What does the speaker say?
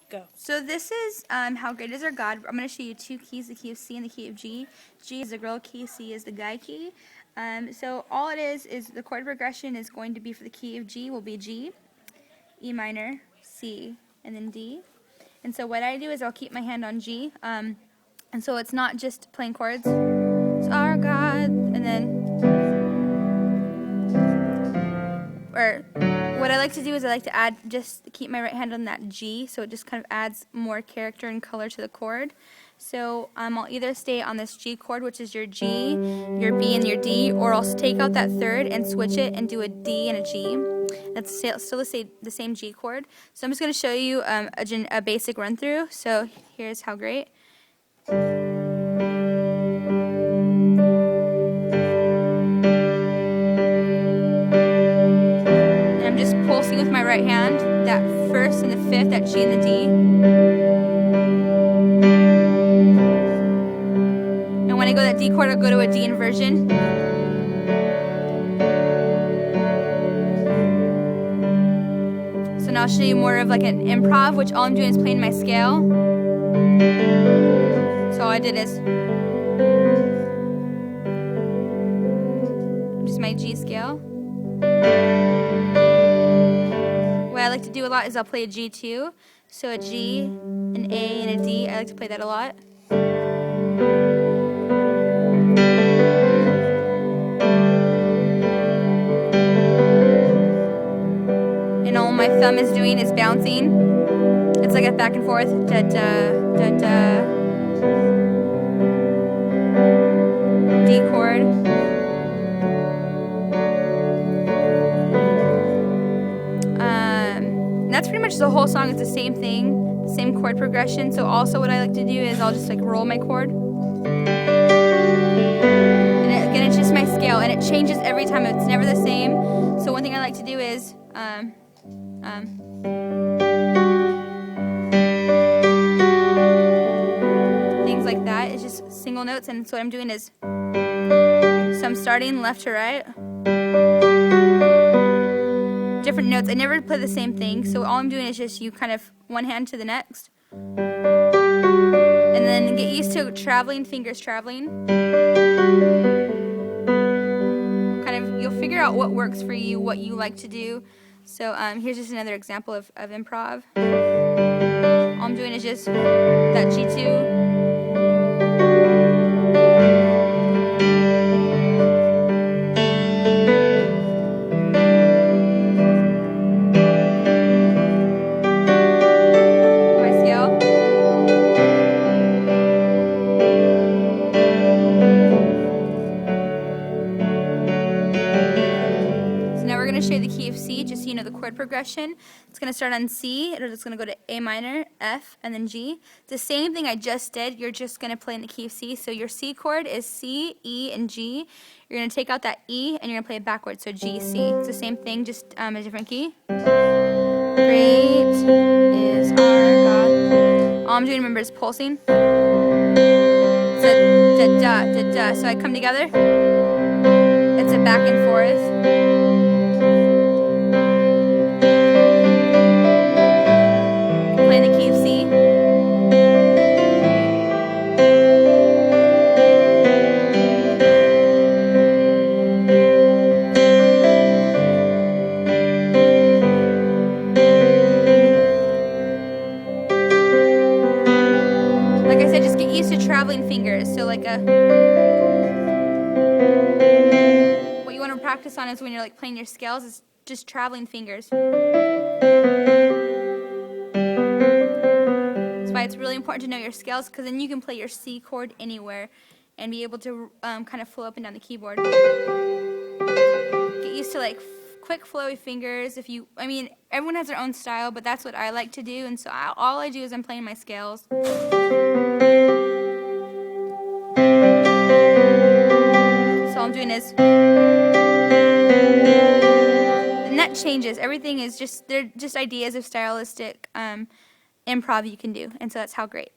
Go. So this is How Great Is Our God. I'm going to show you two keys, the key of C and the key of G. G is the girl key, C is the guy key. So all it is the chord progression is going to be for the key of G will be G, E minor, C, and then D. And so what I do is I'll keep my hand on G. And so it's not just playing chords. It's our God, and then, or what I like to do is I like to just keep my right hand on that G, so it just kind of adds more character and color to the chord. So I'll either stay on this G chord, which is your G, your B, and your D, or I'll take out that third and switch it and do a D and a G. That's still the same G chord. So I'm just going to show you a basic run through. So here's How Great. Pulsing with my right hand, that first and the fifth, that G and the D. And when I go that D chord, I'll go to a D inversion. So now I'll show you more of like an improv, which all I'm doing is playing my scale. So all I did is just my G scale. What I like to do a lot is I'll play a G2, so a G, an A, and a D. I like to play that a lot. And all my thumb is doing is bouncing. It's like a back and forth, da da da da. D chord. That's pretty much the whole song. It's the same thing, the same chord progression. So also what I like to do is I'll just like roll my chord. And again, it's just my scale, and it changes every time. It's never the same. So one thing I like to do is things like that. It's just single notes, and so what I'm doing is, so I'm starting left to right. Different notes. I never play the same thing, so all I'm doing is just you kind of one hand to the next, and then get used to traveling, fingers traveling. Kind of, you'll figure out what works for you, what you like to do. So here's just another example of improv. All I'm doing is just that G2. Show you the key of C, just so you know the chord progression. It's going to start on C, it's going to go to A minor, F, and then G. The same thing I just did, you're just going to play in the key of C. So your C chord is C, E, and G. You're going to take out that E, and you're going to play it backwards, so G, C. It's the same thing, just a different key. Great is our God. All I'm doing, remember, is pulsing. It's a da, da, da, da. So I come together. It's a back and forth. Traveling fingers, so like what you want to practice on is when you're like playing your scales is just traveling fingers. That's why it's really important to know your scales, because then you can play your C chord anywhere and be able to kind of flow up and down the keyboard. Get used to like quick flowy fingers. Everyone has their own style, but that's what I like to do, and so all I do is I'm playing my scales. All I'm doing is, and that changes. Everything is they're just ideas of stylistic improv you can do, and so that's How Great.